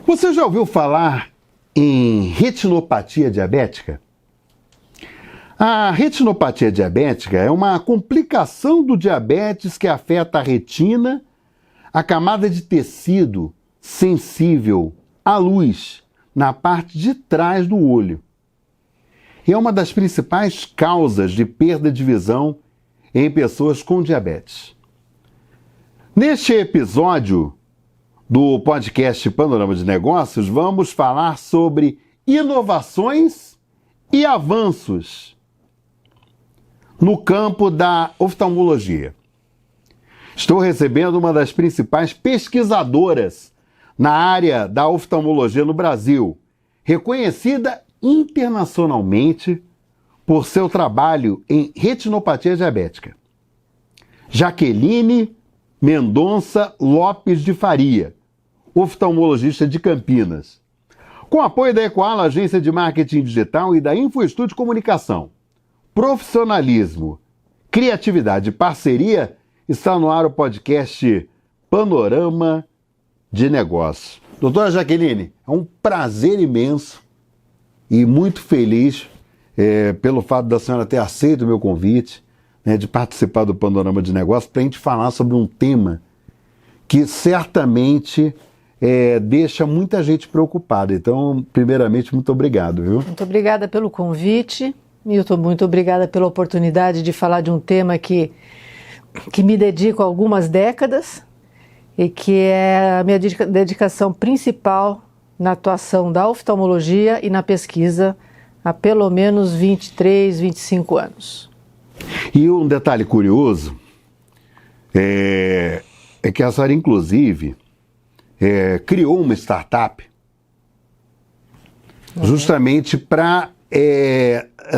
Você já ouviu falar em retinopatia diabética? A retinopatia diabética é uma complicação do diabetes que afeta a retina, a camada de tecido sensível à luz na parte de trás do olho. E é uma das principais causas de perda de visão em pessoas com diabetes. Neste episódio do podcast Panorama de Negócios, vamos falar sobre inovações e avanços no campo da oftalmologia. Estou recebendo uma das principais pesquisadoras na área da oftalmologia no Brasil, reconhecida internacionalmente por seu trabalho em retinopatia diabética. Jaqueline Mendonça Lopes de Faria, oftalmologista de Campinas. Com apoio da Equala, agência de marketing digital, e da InfoEstudio Comunicação. Profissionalismo, criatividade e parceria, está no ar o podcast Panorama de Negócios. Doutora Jaqueline, é um prazer imenso e muito feliz pelo fato da senhora ter aceito o meu convite, de participar do Panorama de Negócios, para a gente falar sobre um tema que certamente deixa muita gente preocupada. Então, primeiramente, muito obrigado, viu? Muito obrigada pelo convite, Milton, muito obrigada pela oportunidade de falar de um tema que me dedico há algumas décadas e que é a minha dedicação principal na atuação da oftalmologia e na pesquisa há pelo menos 23, 25 anos. E um detalhe curioso é que a senhora, inclusive, criou uma startup justamente para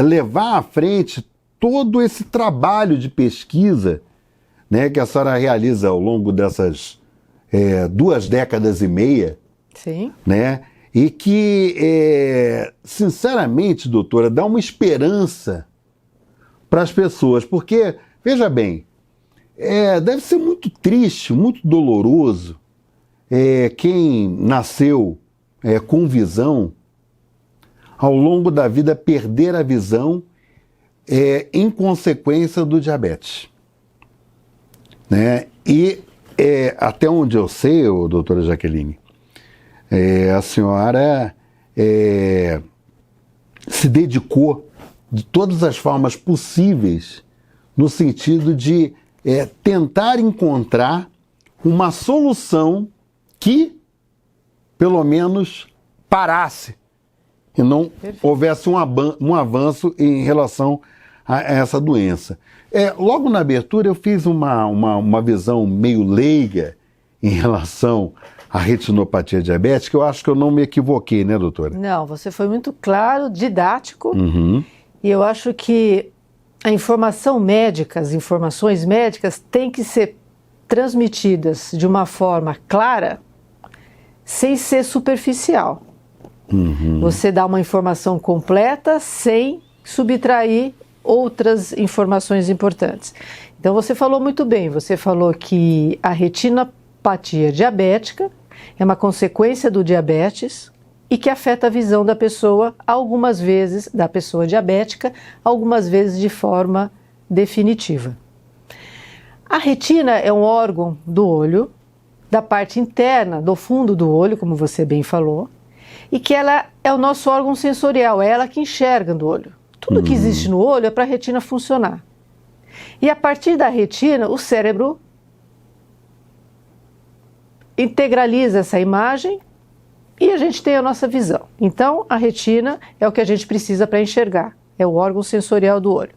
levar à frente todo esse trabalho de pesquisa, que a senhora realiza ao longo dessas 2 décadas e meia. Sim. E que, sinceramente, doutora, dá uma esperança para as pessoas, porque, veja bem, deve ser muito triste, muito doloroso quem nasceu com visão, ao longo da vida perder a visão em consequência do diabetes. E até onde eu sei, doutora Jaqueline, a senhora se dedicou de todas as formas possíveis no sentido de tentar encontrar uma solução que, pelo menos, parasse e não houvesse um avanço em relação a essa doença. Logo na abertura eu fiz uma visão meio leiga em relação à retinopatia diabética. Eu acho que eu não me equivoquei, né, doutora? Não, você foi muito claro, didático. Uhum. E eu acho que a informação médica, as informações médicas têm que ser transmitidas de uma forma clara, sem ser superficial. Uhum. Você dá uma informação completa sem subtrair outras informações importantes. Então você falou muito bem, você falou que a retinopatia diabética é uma consequência do diabetes e que afeta a visão da pessoa, algumas vezes, da pessoa diabética, algumas vezes de forma definitiva. A retina é um órgão do olho, da parte interna, do fundo do olho, como você bem falou, e que ela é o nosso órgão sensorial, é ela que enxerga do olho. Tudo que existe no olho é para a retina funcionar. E a partir da retina, o cérebro integraliza essa imagem e a gente tem a nossa visão. Então, a retina é o que a gente precisa para enxergar, é o órgão sensorial do olho.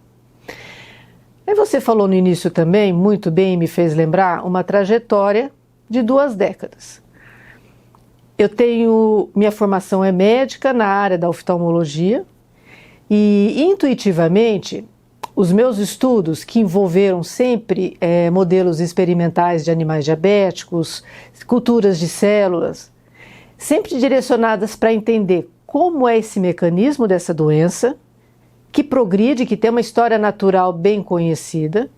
Aí você falou no início também, muito bem, me fez lembrar uma trajetória de 2 décadas. Minha formação é médica na área da oftalmologia e, intuitivamente, os meus estudos, que envolveram sempre modelos experimentais de animais diabéticos, culturas de células, sempre direcionadas para entender como é esse mecanismo dessa doença, que progride, que tem uma história natural bem conhecida,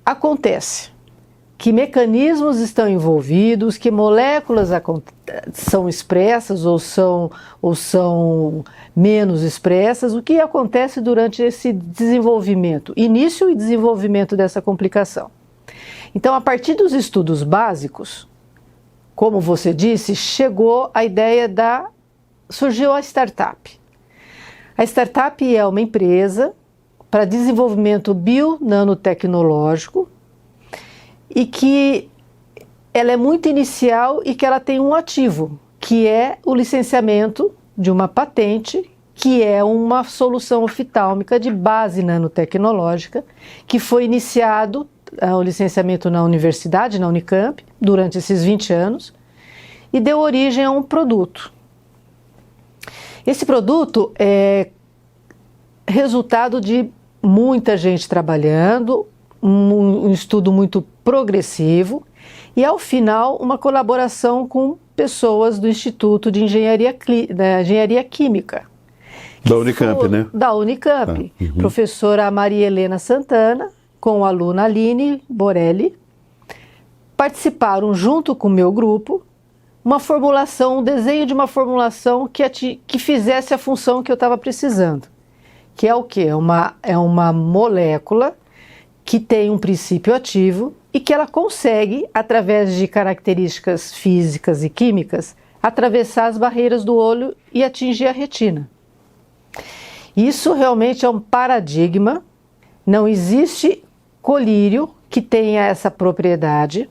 acontece. que mecanismos estão envolvidos, que moléculas são expressas ou são menos expressas, o que acontece durante esse desenvolvimento, início e desenvolvimento dessa complicação. Então, a partir dos estudos básicos, como você disse, chegou a ideia surgiu a startup. A startup é uma empresa para desenvolvimento bio-nanotecnológico e que ela é muito inicial e que ela tem um ativo, que é o licenciamento de uma patente, que é uma solução oftálmica de base nanotecnológica, que foi iniciado o licenciamento na universidade, na Unicamp, durante esses 20 anos, e deu origem a um produto. Esse produto é resultado de muita gente trabalhando, um estudo muito progressivo e, ao final, uma colaboração com pessoas do Instituto de Engenharia Química. Da Unicamp, né? Da Unicamp. Professora Maria Helena Santana, com a aluna Aline Borelli, participaram junto com o meu grupo um desenho de uma formulação que fizesse a função que eu estava precisando. Que é o quê? É uma molécula que tem um princípio ativo e que ela consegue, através de características físicas e químicas, atravessar as barreiras do olho e atingir a retina. Isso realmente é um paradigma. Não existe colírio que tenha essa propriedade,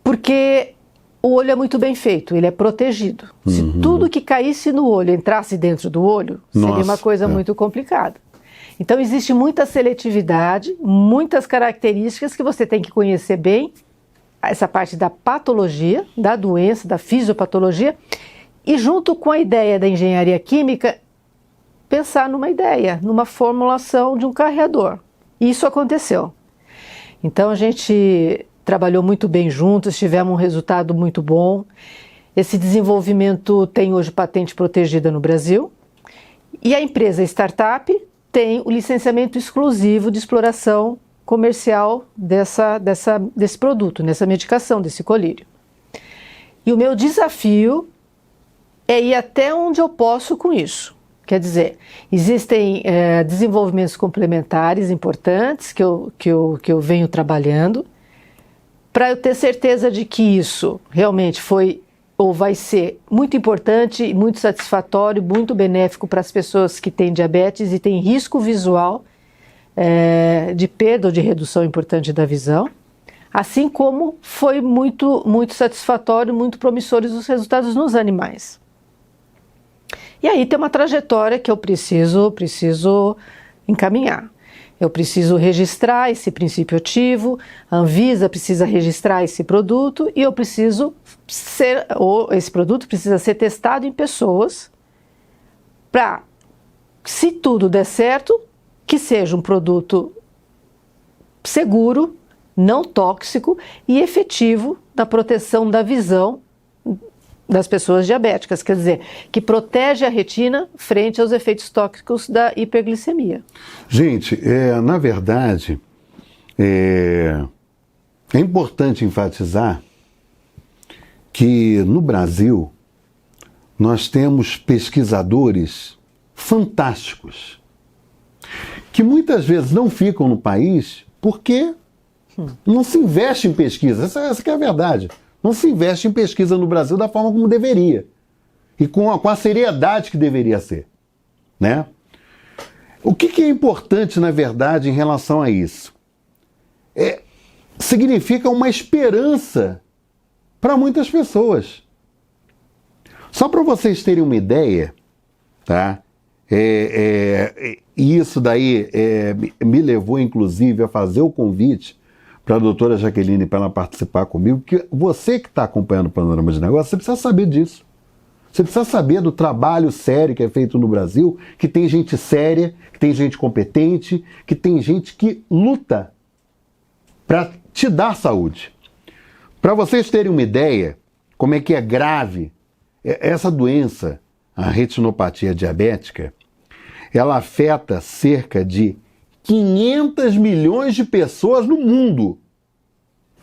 porque o olho é muito bem feito, ele é protegido. Se tudo que caísse no olho entrasse dentro do olho, seria uma coisa muito complicada. Então existe muita seletividade, muitas características que você tem que conhecer bem, essa parte da patologia, da doença, da fisiopatologia, e junto com a ideia da engenharia química, pensar numa formulação de um carreador. E isso aconteceu. Então a gente trabalhou muito bem juntos, tivemos um resultado muito bom. Esse desenvolvimento tem hoje patente protegida no Brasil. E a empresa startup tem o licenciamento exclusivo de exploração comercial desse produto, dessa medicação, desse colírio. E o meu desafio é ir até onde eu posso com isso. Quer dizer, existem desenvolvimentos complementares importantes que eu venho trabalhando para eu ter certeza de que isso realmente foi ou vai ser muito importante, muito satisfatório, muito benéfico para as pessoas que têm diabetes e têm risco visual de perda ou de redução importante da visão, assim como foi muito, muito satisfatório, muito promissores os resultados nos animais. E aí tem uma trajetória que eu preciso encaminhar. Eu preciso registrar esse princípio ativo, a Anvisa precisa registrar esse produto e esse produto precisa ser testado em pessoas para, se tudo der certo, que seja um produto seguro, não tóxico e efetivo na proteção da visão das pessoas diabéticas, quer dizer, que protege a retina frente aos efeitos tóxicos da hiperglicemia. Gente, na verdade, é importante enfatizar que no Brasil nós temos pesquisadores fantásticos que muitas vezes não ficam no país porque não se investe em pesquisa. Essa que é a verdade. Não se investe em pesquisa no Brasil da forma como deveria e com a seriedade que deveria ser, né? O que é importante, na verdade, em relação a isso? Significa uma esperança para muitas pessoas. Só para vocês terem uma ideia, tá? Isso daí me levou, inclusive, a fazer o convite para a doutora Jaqueline para ela participar comigo, porque você que está acompanhando o Panorama de Negócios, você precisa saber disso. Você precisa saber do trabalho sério que é feito no Brasil, que tem gente séria, que tem gente competente, que tem gente que luta para te dar saúde. Para vocês terem uma ideia como é que é grave essa doença, a retinopatia diabética, ela afeta cerca de 500 milhões de pessoas no mundo.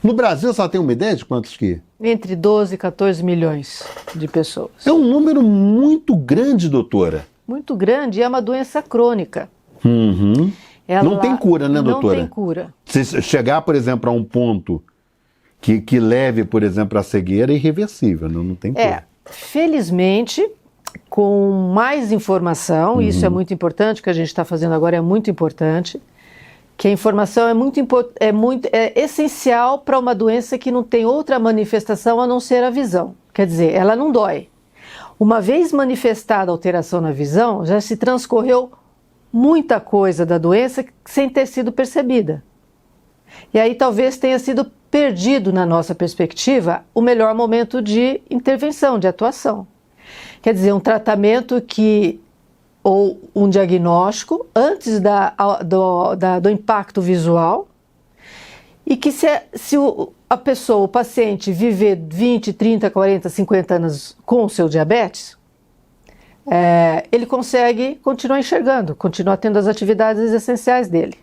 No Brasil, só tem uma ideia de quantos que? Entre 12 e 14 milhões de pessoas. É um número muito grande, doutora. Muito grande, e é uma doença crônica. Uhum. Não tem cura, né, doutora? Não tem cura. Se chegar, por exemplo, a um ponto que leve, por exemplo, à cegueira, é irreversível, não tem cura. Felizmente, com mais informação, isso é muito importante, o que a gente está fazendo agora é muito importante, que a informação é essencial para uma doença que não tem outra manifestação a não ser a visão. Quer dizer, ela não dói. Uma vez manifestada a alteração na visão, já se transcorreu muita coisa da doença sem ter sido percebida. E aí talvez tenha sido perdido, na nossa perspectiva, o melhor momento de intervenção, de atuação. Quer dizer, um tratamento ou um diagnóstico antes do impacto visual, e que se a pessoa, o paciente, viver 20, 30, 40, 50 anos com o seu diabetes, ele consegue continuar enxergando, continuar tendo as atividades essenciais dele.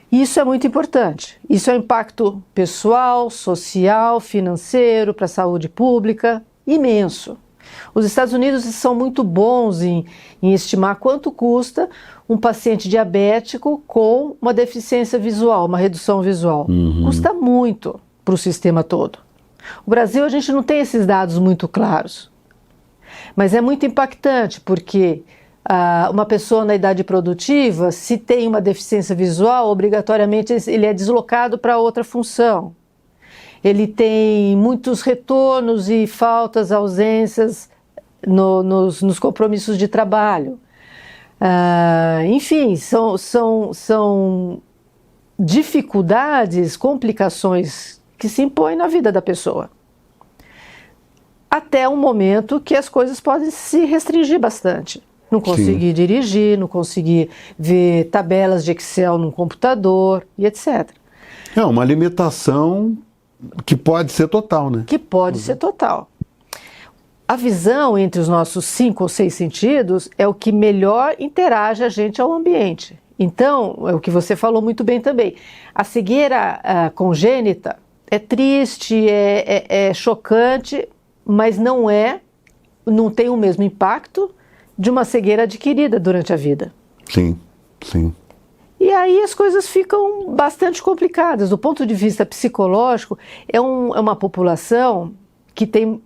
Isso é muito importante. Isso é um impacto pessoal, social, financeiro, para a saúde pública, imenso. Os Estados Unidos são muito bons em estimar quanto custa um paciente diabético com uma deficiência visual, uma redução visual. Custa muito para o sistema todo. O Brasil, a gente não tem esses dados muito claros. Mas é muito impactante, porque uma pessoa na idade produtiva, se tem uma deficiência visual, obrigatoriamente ele é deslocado para outra função. Ele tem muitos retornos e faltas, ausências nos compromissos de trabalho. Enfim, são dificuldades, complicações que se impõem na vida da pessoa. Até um momento que as coisas podem se restringir bastante. Não conseguir dirigir, não conseguir ver tabelas de Excel num computador e etc. É uma limitação que pode ser total, né? Que pode ser total. A visão entre os nossos 5 ou 6 sentidos é o que melhor interage a gente ao ambiente. Então, é o que você falou muito bem também. A cegueira congênita é triste, é chocante, mas não tem o mesmo impacto de uma cegueira adquirida durante a vida. Sim, sim. E aí as coisas ficam bastante complicadas. Do ponto de vista psicológico, é uma população que tem,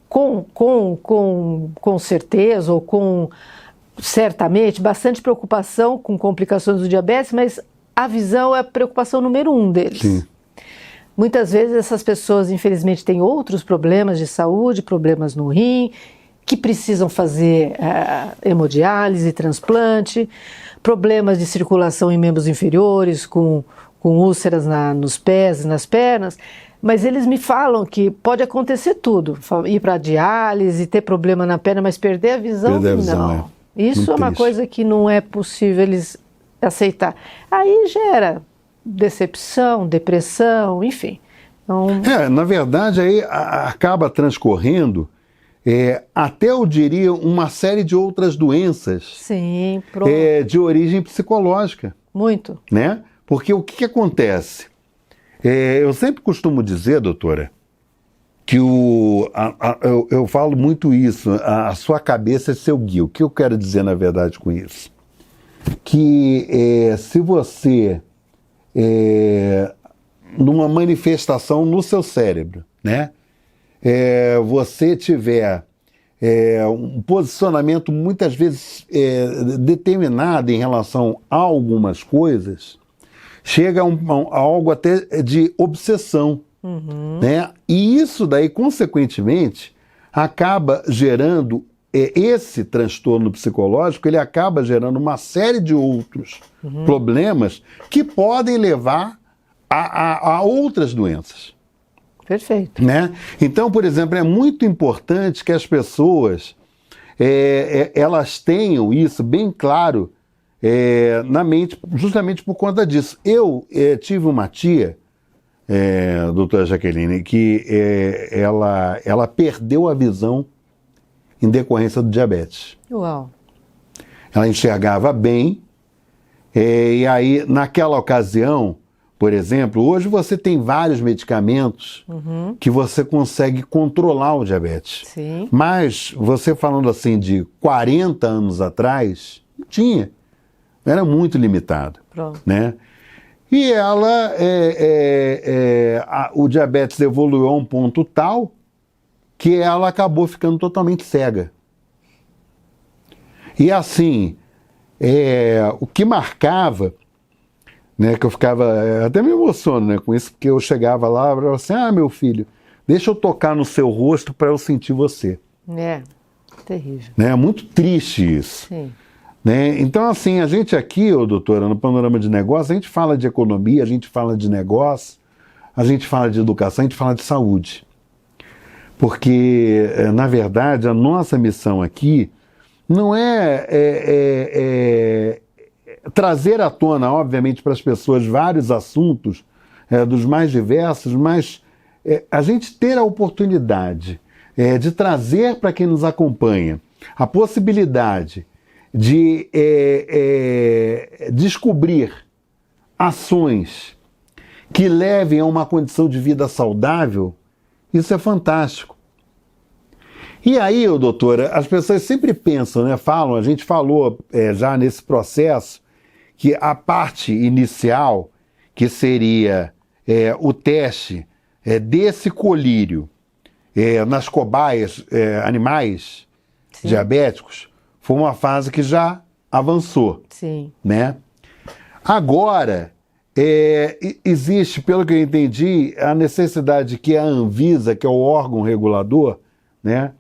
com certeza, ou certamente, bastante preocupação com complicações do diabetes, mas a visão é a preocupação número 1 deles. Sim. Muitas vezes essas pessoas, infelizmente, têm outros problemas de saúde, problemas no rim, que precisam fazer hemodiálise, transplante, problemas de circulação em membros inferiores, com úlceras nos pés e nas pernas, mas eles me falam que pode acontecer tudo, ir para diálise, ter problema na perna, mas perder a visão, não. Isso muito é uma triste. coisa que não é possível eles aceitar. Aí gera decepção, depressão, enfim. Então, na verdade, aí acaba transcorrendo até, eu diria, uma série de outras doenças. Sim, pronto. De origem psicológica. Muito. Né? Porque o que acontece? Eu sempre costumo dizer, doutora, que eu falo muito isso, a sua cabeça é seu guia. O que eu quero dizer, na verdade, com isso? Que se você, numa manifestação no seu cérebro, né? Você tiver um posicionamento muitas vezes determinado em relação a algumas coisas, chega a algo até de obsessão. Né? E isso daí, consequentemente, acaba gerando esse transtorno psicológico, ele acaba gerando uma série de outros problemas que podem levar a outras doenças. Perfeito. Né? Então, por exemplo, é muito importante que as pessoas elas tenham isso bem claro na mente, justamente por conta disso. Eu tive uma tia, doutora Jaqueline, que ela perdeu a visão em decorrência do diabetes. Uau. Ela enxergava bem, e aí, naquela ocasião, por exemplo, hoje você tem vários medicamentos que você consegue controlar o diabetes. Sim. Mas você falando assim de 40 anos atrás, não tinha. Era muito limitado. Pronto. Né? E ela, o diabetes evoluiu a um ponto tal que ela acabou ficando totalmente cega. E assim, o que marcava, né, que eu ficava, até me emociono, né, com isso, porque eu chegava lá e falava assim, meu filho, deixa eu tocar no seu rosto para eu sentir você. É, terrível. Né? É muito triste isso. Sim. Né? Então, assim, a gente aqui, doutora, no Panorama de Negócios, a gente fala de economia, a gente fala de negócio, a gente fala de educação, a gente fala de saúde. Porque, na verdade, a nossa missão aqui não é trazer à tona, obviamente, para as pessoas vários assuntos dos mais diversos, mas a gente ter a oportunidade de trazer para quem nos acompanha a possibilidade de descobrir ações que levem a uma condição de vida saudável, isso é fantástico. E aí, doutora, as pessoas sempre pensam, né, falam, a gente falou já nesse processo, que a parte inicial, que seria o teste desse colírio nas cobaias animais Sim. diabéticos, foi uma fase que já avançou. Sim. Né? Agora, existe, pelo que eu entendi, a necessidade que a Anvisa, que é o órgão regulador, né,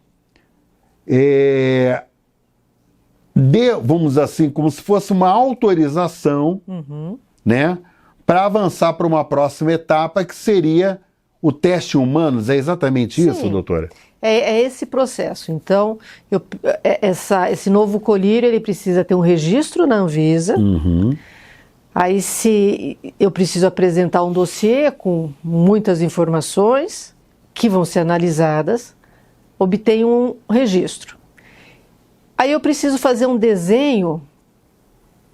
vamos dizer assim, como se fosse uma autorização, né, para avançar para uma próxima etapa, que seria o teste em humanos. É exatamente isso, doutora? É esse processo. Então, esse novo colírio, ele precisa ter um registro na Anvisa. Aí, se eu preciso apresentar um dossiê com muitas informações que vão ser analisadas, obtenho um registro. Aí eu preciso fazer um desenho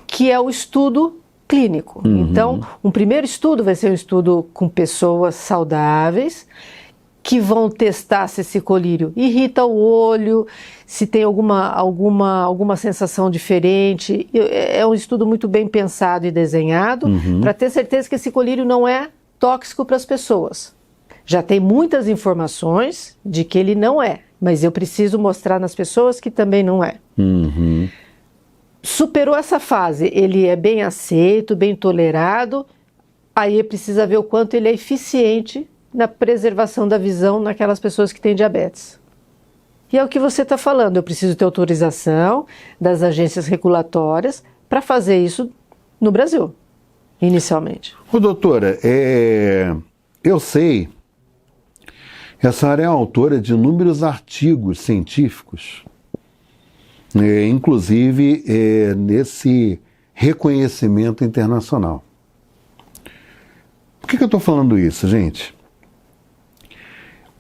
que é o estudo clínico. Então, um primeiro estudo vai ser um estudo com pessoas saudáveis, que vão testar se esse colírio irrita o olho, se tem alguma sensação diferente. É um estudo muito bem pensado e desenhado para ter certeza que esse colírio não é tóxico para as pessoas. Já tem muitas informações de que ele não é, mas eu preciso mostrar nas pessoas que também não é. Superou essa fase, ele é bem aceito, bem tolerado, aí precisa ver o quanto ele é eficiente na preservação da visão naquelas pessoas que têm diabetes. E é o que você está falando, eu preciso ter autorização das agências regulatórias para fazer isso no Brasil, inicialmente. Doutora, eu sei que a senhora é autora de inúmeros artigos científicos, inclusive nesse reconhecimento internacional. Por que eu estou falando isso, gente?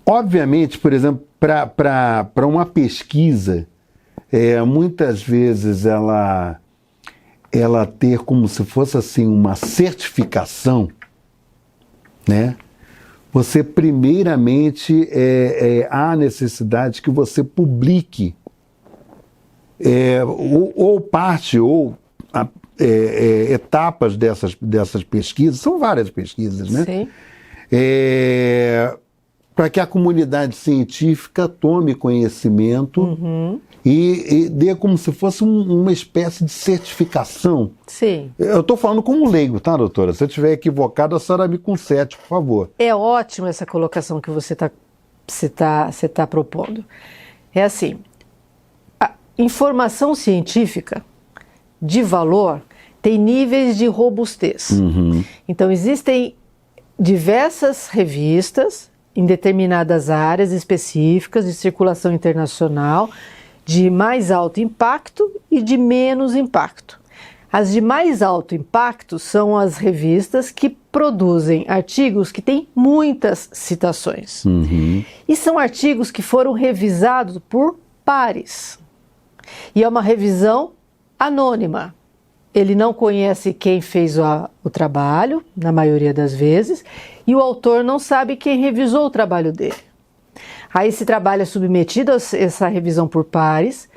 Obviamente, por exemplo, para uma pesquisa, muitas vezes ela ter como se fosse assim uma certificação, né? Você primeiramente há necessidade que você publique ou parte ou etapas dessas pesquisas, são várias pesquisas, né? Sim. Para que a comunidade científica tome conhecimento e dê como se fosse uma espécie de certificação. Sim. Eu estou falando como leigo, tá, doutora? Se eu estiver equivocado, a senhora me conserte, por favor. É ótimo essa colocação que você tá propondo. É assim, a informação científica de valor tem níveis de robustez. Então, existem diversas revistas em determinadas áreas específicas de circulação internacional, de mais alto impacto e de menos impacto. As de mais alto impacto são as revistas que produzem artigos que têm muitas citações. E são artigos que foram revisados por pares. E é uma revisão anônima. ele não conhece quem fez o trabalho, na maioria das vezes, e o autor não sabe quem revisou o trabalho dele. Aí esse trabalho é submetido a essa revisão por pares,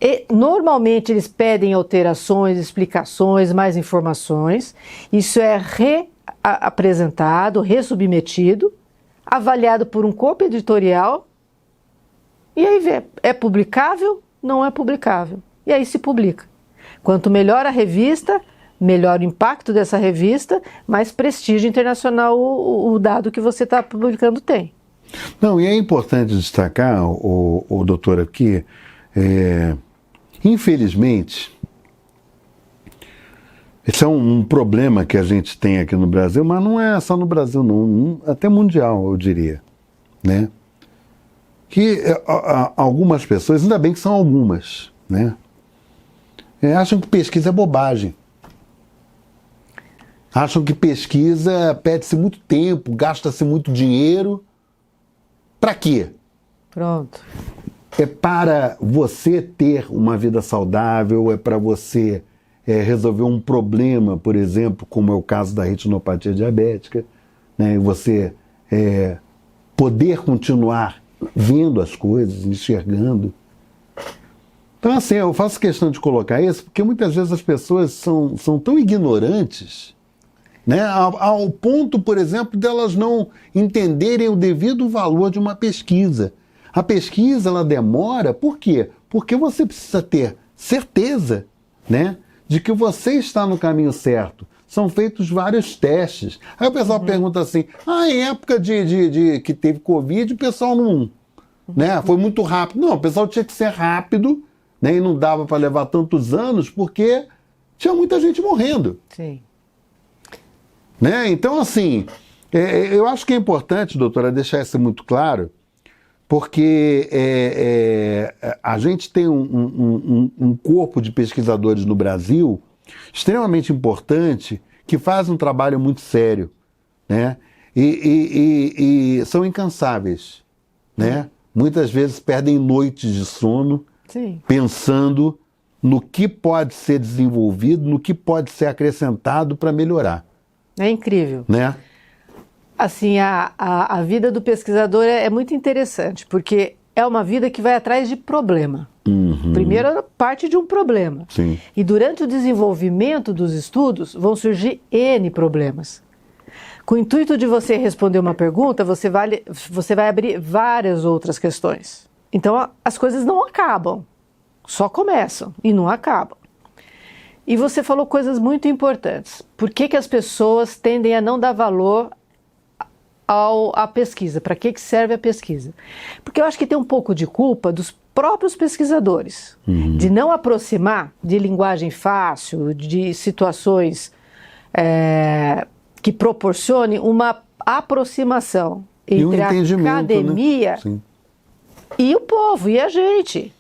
e normalmente eles pedem alterações, explicações, mais informações. Isso é reapresentado, ressubmetido, avaliado por um corpo editorial, e aí vê, é publicável? Não é publicável. E aí se publica. Quanto melhor a revista, melhor o impacto dessa revista, mais prestígio internacional o dado que você está publicando tem. Não, e é importante destacar, o doutor, aqui, infelizmente, esse é um problema que a gente tem aqui no Brasil, mas não é só no Brasil, não, até mundial, eu diria, né? Que algumas pessoas, ainda bem que são algumas, né? Acham que pesquisa é bobagem. Acham que pesquisa pede-se muito tempo, gasta-se muito dinheiro. Para quê? Pronto. É para você ter uma vida saudável, é para você resolver um problema, por exemplo, como é o caso da retinopatia diabética, né? E você poder continuar vendo as coisas, enxergando. Então, assim, eu faço questão de colocar isso porque muitas vezes as pessoas são tão ignorantes, né, ao ponto, por exemplo, delas não entenderem o devido valor de uma pesquisa. A pesquisa, ela demora, por quê? Porque você precisa ter certeza, né, de que você está no caminho certo. São feitos vários testes. Aí o pessoal pergunta assim, em época de que teve Covid, o pessoal não, né, foi muito rápido. Não, o pessoal tinha que ser rápido, né, e não dava para levar tantos anos, porque tinha muita gente morrendo. Sim. Né? Então, assim, eu acho que é importante, doutora, deixar isso muito claro, porque a gente tem um corpo de pesquisadores no Brasil extremamente importante, que faz um trabalho muito sério, né? E são incansáveis, né? Muitas vezes perdem noites de sono, sim, pensando no que pode ser desenvolvido, no que pode ser acrescentado para melhorar. É incrível. Né? Assim, a vida do pesquisador é muito interessante, porque é uma vida que vai atrás de problema. Uhum. Primeiro, parte de um problema. Sim. E durante o desenvolvimento dos estudos, vão surgir N problemas. Com o intuito de você responder uma pergunta, você vai abrir várias outras questões. Então, as coisas não acabam, só começam e não acabam. E você falou coisas muito importantes. Por que as pessoas tendem a não dar valor à pesquisa? Para que serve a pesquisa? Porque eu acho que tem um pouco de culpa dos próprios pesquisadores, de não aproximar de linguagem fácil, de situações que proporcionem uma aproximação entre a academia, né, e o povo, e a gente.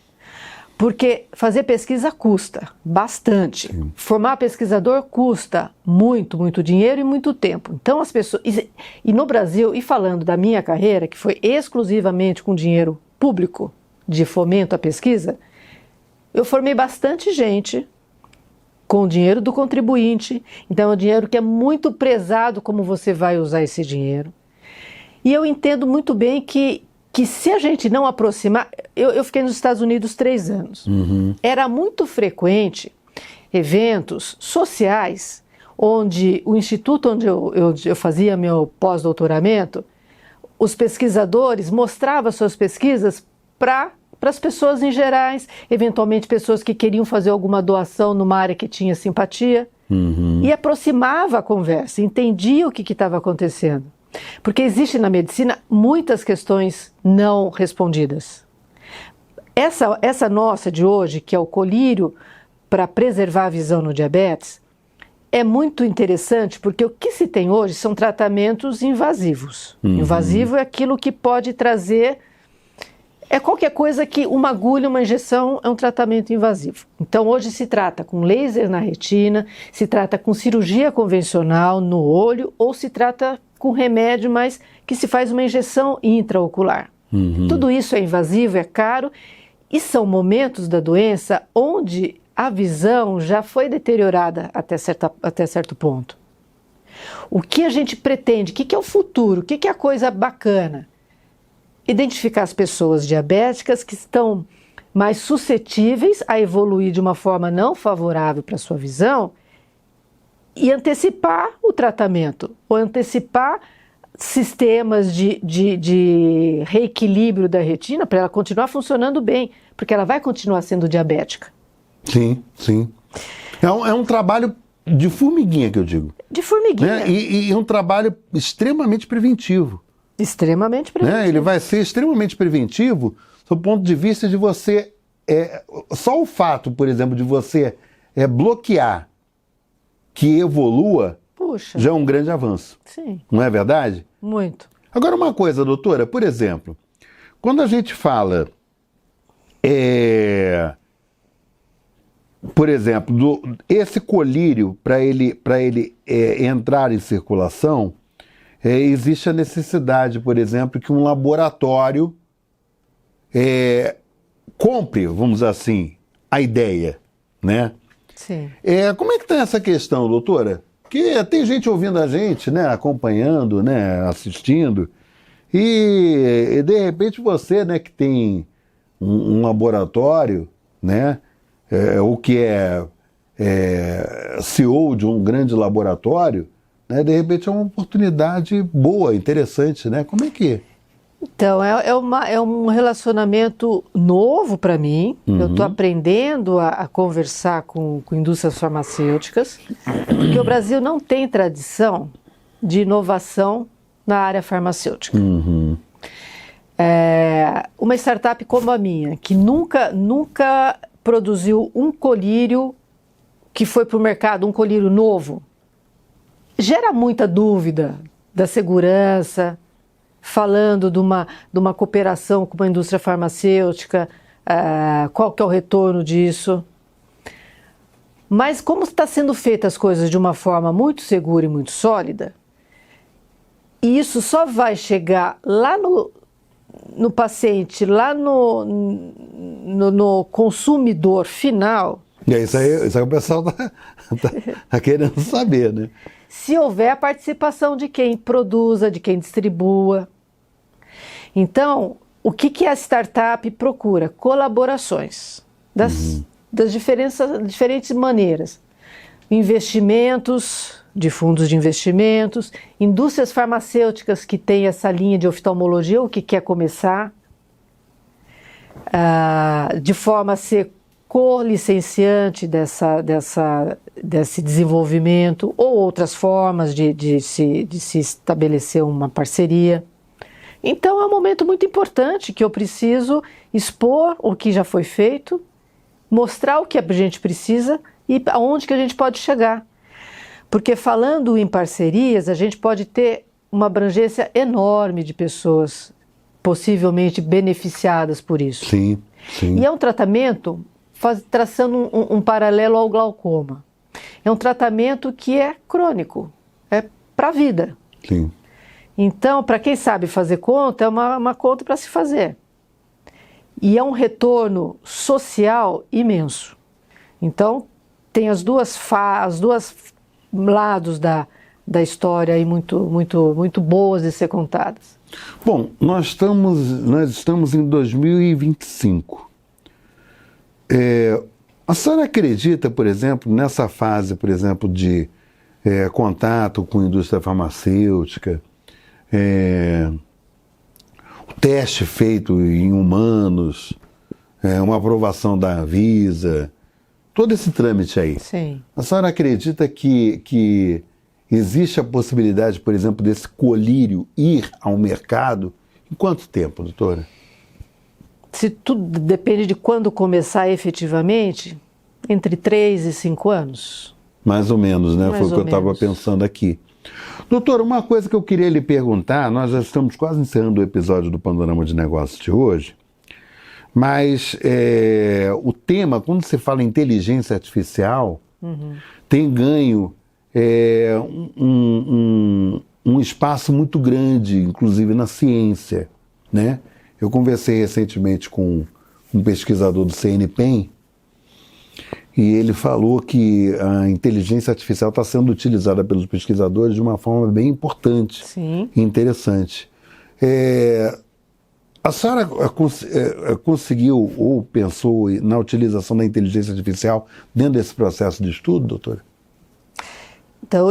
Porque fazer pesquisa custa bastante. Sim. Formar pesquisador custa muito, muito dinheiro e muito tempo. Então as pessoas... E no Brasil, e falando da minha carreira, que foi exclusivamente com dinheiro público de fomento à pesquisa, eu formei bastante gente com o dinheiro do contribuinte. Então é um dinheiro que é muito prezado como você vai usar esse dinheiro. E eu entendo muito bem que se a gente não aproximar... Eu fiquei nos Estados Unidos 3 anos. Era muito frequente eventos sociais onde o instituto onde eu fazia meu pós-doutoramento, os pesquisadores mostravam suas pesquisas para as pessoas em gerais, eventualmente pessoas que queriam fazer alguma doação numa área que tinha simpatia, e aproximava a conversa, entendia o que estava acontecendo. Porque existe na medicina muitas questões não respondidas. Essa nossa de hoje, que é o colírio para preservar a visão no diabetes, é muito interessante porque o que se tem hoje são tratamentos invasivos. Invasivo é aquilo que pode trazer... É qualquer coisa que uma agulha, uma injeção é um tratamento invasivo. Então hoje se trata com laser na retina, se trata com cirurgia convencional no olho ou se trata com remédio, mas que se faz uma injeção intraocular. Tudo isso é invasivo, é caro e são momentos da doença onde a visão já foi deteriorada até certo ponto. O que a gente pretende? O que é o futuro? O que é a coisa bacana? Identificar as pessoas diabéticas que estão mais suscetíveis a evoluir de uma forma não favorável para a sua visão e antecipar o tratamento, ou antecipar sistemas de reequilíbrio da retina para ela continuar funcionando bem, porque ela vai continuar sendo diabética. Sim, sim. É um trabalho de formiguinha, que eu digo. De formiguinha. Né? E um trabalho extremamente preventivo. Extremamente preventivo. Né? Ele vai ser extremamente preventivo do ponto de vista de você... só o fato, por exemplo, de você bloquear que evolua, puxa, já é um grande avanço. Sim. Não é verdade? Muito. Agora, uma coisa, doutora, por exemplo, quando a gente fala, por exemplo, esse colírio, para ele entrar em circulação, existe a necessidade, por exemplo, que um laboratório compre, vamos dizer assim, a ideia, né? Sim. Como é que está essa questão, doutora? Porque tem gente ouvindo a gente, né, acompanhando, né, assistindo, e de repente você, né, que tem um laboratório, né, ou que é CEO de um grande laboratório, né, de repente é uma oportunidade boa, interessante, né? Como é que... Então, é um relacionamento novo para mim. Uhum. Eu estou aprendendo a conversar com indústrias farmacêuticas, porque o Brasil não tem tradição de inovação na área farmacêutica. Uhum. Uma startup como a minha, que nunca produziu um colírio que foi para o mercado, um colírio novo, gera muita dúvida da segurança, falando de uma cooperação com uma indústria farmacêutica, qual que é o retorno disso. Mas como está sendo feitas as coisas de uma forma muito segura e muito sólida, e isso só vai chegar lá no paciente, lá no consumidor final... Isso aí o pessoal tá querendo saber, né? Se houver a participação de quem produza, de quem distribua. Então, o que a startup procura? Colaborações das diferentes maneiras. Investimentos, de fundos de investimentos, indústrias farmacêuticas que têm essa linha de oftalmologia ou que quer começar, de forma a ser co-licenciante desse desenvolvimento, ou outras formas de se estabelecer uma parceria. Então é um momento muito importante que eu preciso expor o que já foi feito, mostrar o que a gente precisa e aonde que a gente pode chegar. Porque falando em parcerias, a gente pode ter uma abrangência enorme de pessoas possivelmente beneficiadas por isso. Sim, sim. E é um tratamento, traçando um paralelo ao glaucoma. É um tratamento que é crônico, é para a vida. Sim. Então, para quem sabe fazer conta, é uma conta para se fazer. E é um retorno social imenso. Então, tem os dois lados da história aí muito boas de ser contadas. Bom, nós estamos em 2025. A senhora acredita, por exemplo, nessa fase, por exemplo, de contato com a indústria farmacêutica, o teste feito em humanos, uma aprovação da Anvisa, todo esse trâmite aí? Sim. A senhora acredita que existe a possibilidade, por exemplo, desse colírio ir ao mercado? Em quanto tempo, doutora? Se tudo depende de quando começar efetivamente, entre 3 e 5 anos. Mais ou menos, né? Mais Foi o que eu estava pensando aqui. Doutora, uma coisa que eu queria lhe perguntar, nós já estamos quase encerrando o episódio do Panorama de Negócios de hoje, mas o tema, quando se fala em inteligência artificial, tem ganho um espaço muito grande, inclusive na ciência, né? Eu conversei recentemente com um pesquisador do CNPq e ele falou que a inteligência artificial está sendo utilizada pelos pesquisadores de uma forma bem importante. Sim. E interessante. A senhora conseguiu ou pensou na utilização da inteligência artificial dentro desse processo de estudo, doutora? Então,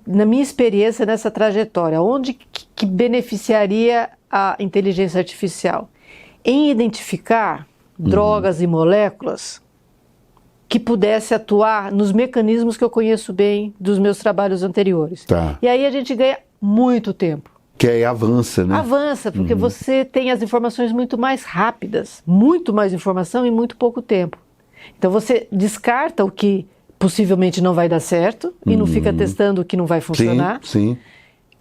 na minha experiência nessa trajetória, onde que beneficiaria a inteligência artificial? Em identificar drogas e moléculas que pudesse atuar nos mecanismos que eu conheço bem dos meus trabalhos anteriores. Tá. E aí a gente ganha muito tempo. Que aí avança, né? Avança, porque você tem as informações muito mais rápidas, muito mais informação em muito pouco tempo. Então você descarta o que possivelmente não vai dar certo e não fica testando o que não vai funcionar. Sim.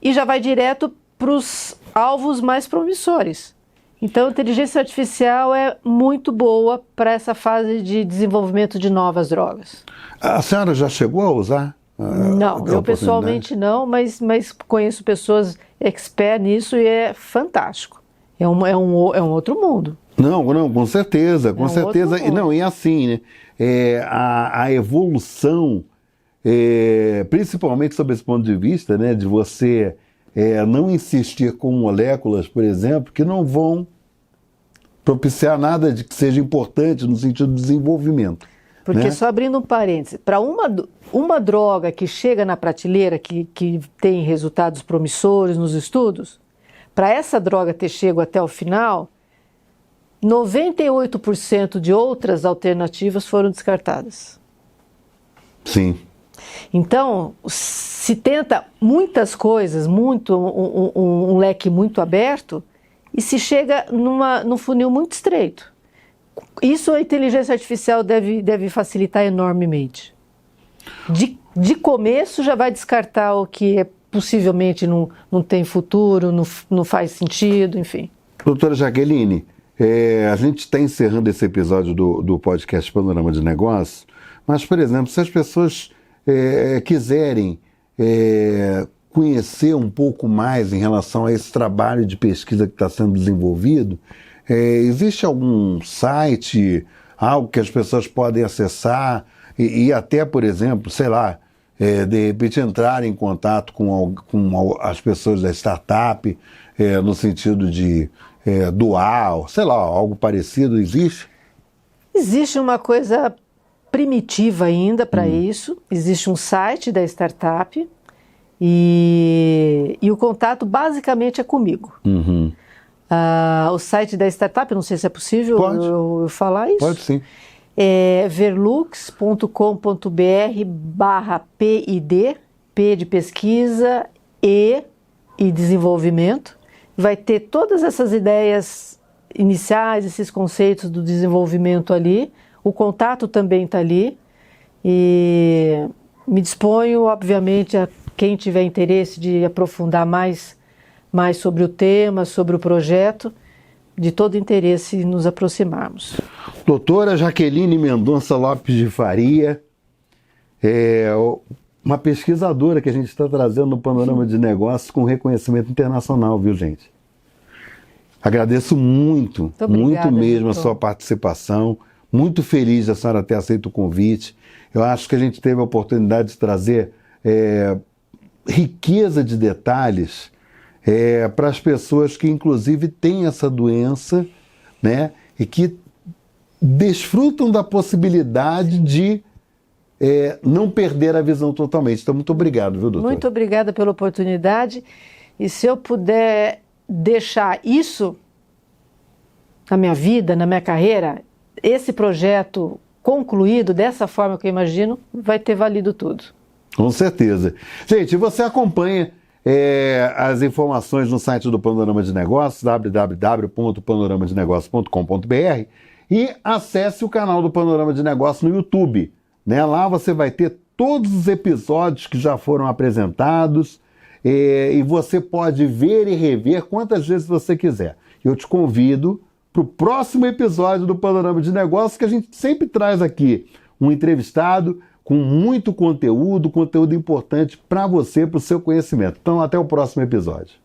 E já vai direto para os alvos mais promissores. Então, a inteligência artificial é muito boa para essa fase de desenvolvimento de novas drogas. A senhora já chegou a usar? Não, eu pessoalmente não, mas conheço pessoas expert nisso e é fantástico. É um outro mundo. Não, com certeza, com certeza. Outro mundo. Não, e assim, né? A evolução, principalmente sob esse ponto de vista, né, de você não insistir com moléculas, por exemplo, que não vão propiciar nada de que seja importante no sentido do desenvolvimento. Porque, né? só abrindo um parêntese, para uma droga que chega na prateleira, que tem resultados promissores nos estudos, para essa droga ter chego até o final, 98% de outras alternativas foram descartadas. Sim. Então, se tenta muitas coisas, um leque muito aberto, e se chega num funil muito estreito. Isso a inteligência artificial deve facilitar enormemente. De começo já vai descartar o que possivelmente não tem futuro, não faz sentido, enfim. Doutora Jaqueline, a gente está encerrando esse episódio do podcast Panorama de Negócios, mas, por exemplo, se as pessoas quiserem conhecer um pouco mais em relação a esse trabalho de pesquisa que está sendo desenvolvido, existe algum site, algo que as pessoas podem acessar e até, por exemplo, sei lá, de repente entrar em contato com as pessoas da startup, no sentido de doar, sei lá, algo parecido, existe? Existe uma coisa primitiva ainda para isso, existe um site da startup e o contato basicamente é comigo. O site da startup, não sei se é possível eu falar isso. Pode sim. É verlux.com.br/PID, P de pesquisa, E desenvolvimento. Vai ter todas essas ideias iniciais, esses conceitos do desenvolvimento ali. O contato também está ali. E me disponho, obviamente, a quem tiver interesse de aprofundar mais sobre o tema, sobre o projeto, de todo interesse nos aproximarmos. Doutora Jaqueline Mendonça Lopes de Faria, uma pesquisadora que a gente está trazendo no Panorama de Negócios com reconhecimento internacional, viu, gente? Agradeço muito mesmo a sua participação, muito feliz da senhora ter aceito o convite. Eu acho que a gente teve a oportunidade de trazer riqueza de detalhes para as pessoas que, inclusive, têm essa doença, né, e que desfrutam da possibilidade de não perder a visão totalmente. Então, muito obrigado, viu, doutor? Muito obrigada pela oportunidade. E se eu puder deixar isso na minha vida, na minha carreira, esse projeto concluído dessa forma que eu imagino, vai ter valido tudo. Com certeza. Gente, você acompanha as informações no site do Panorama de Negócios, www.panoramadenegócios.com.br, e acesse o canal do Panorama de Negócios no YouTube. Né? Lá você vai ter todos os episódios que já foram apresentados e você pode ver e rever quantas vezes você quiser. Eu te convido para o próximo episódio do Panorama de Negócios, que a gente sempre traz aqui um entrevistado com muito conteúdo importante para você, para o seu conhecimento. Então, até o próximo episódio.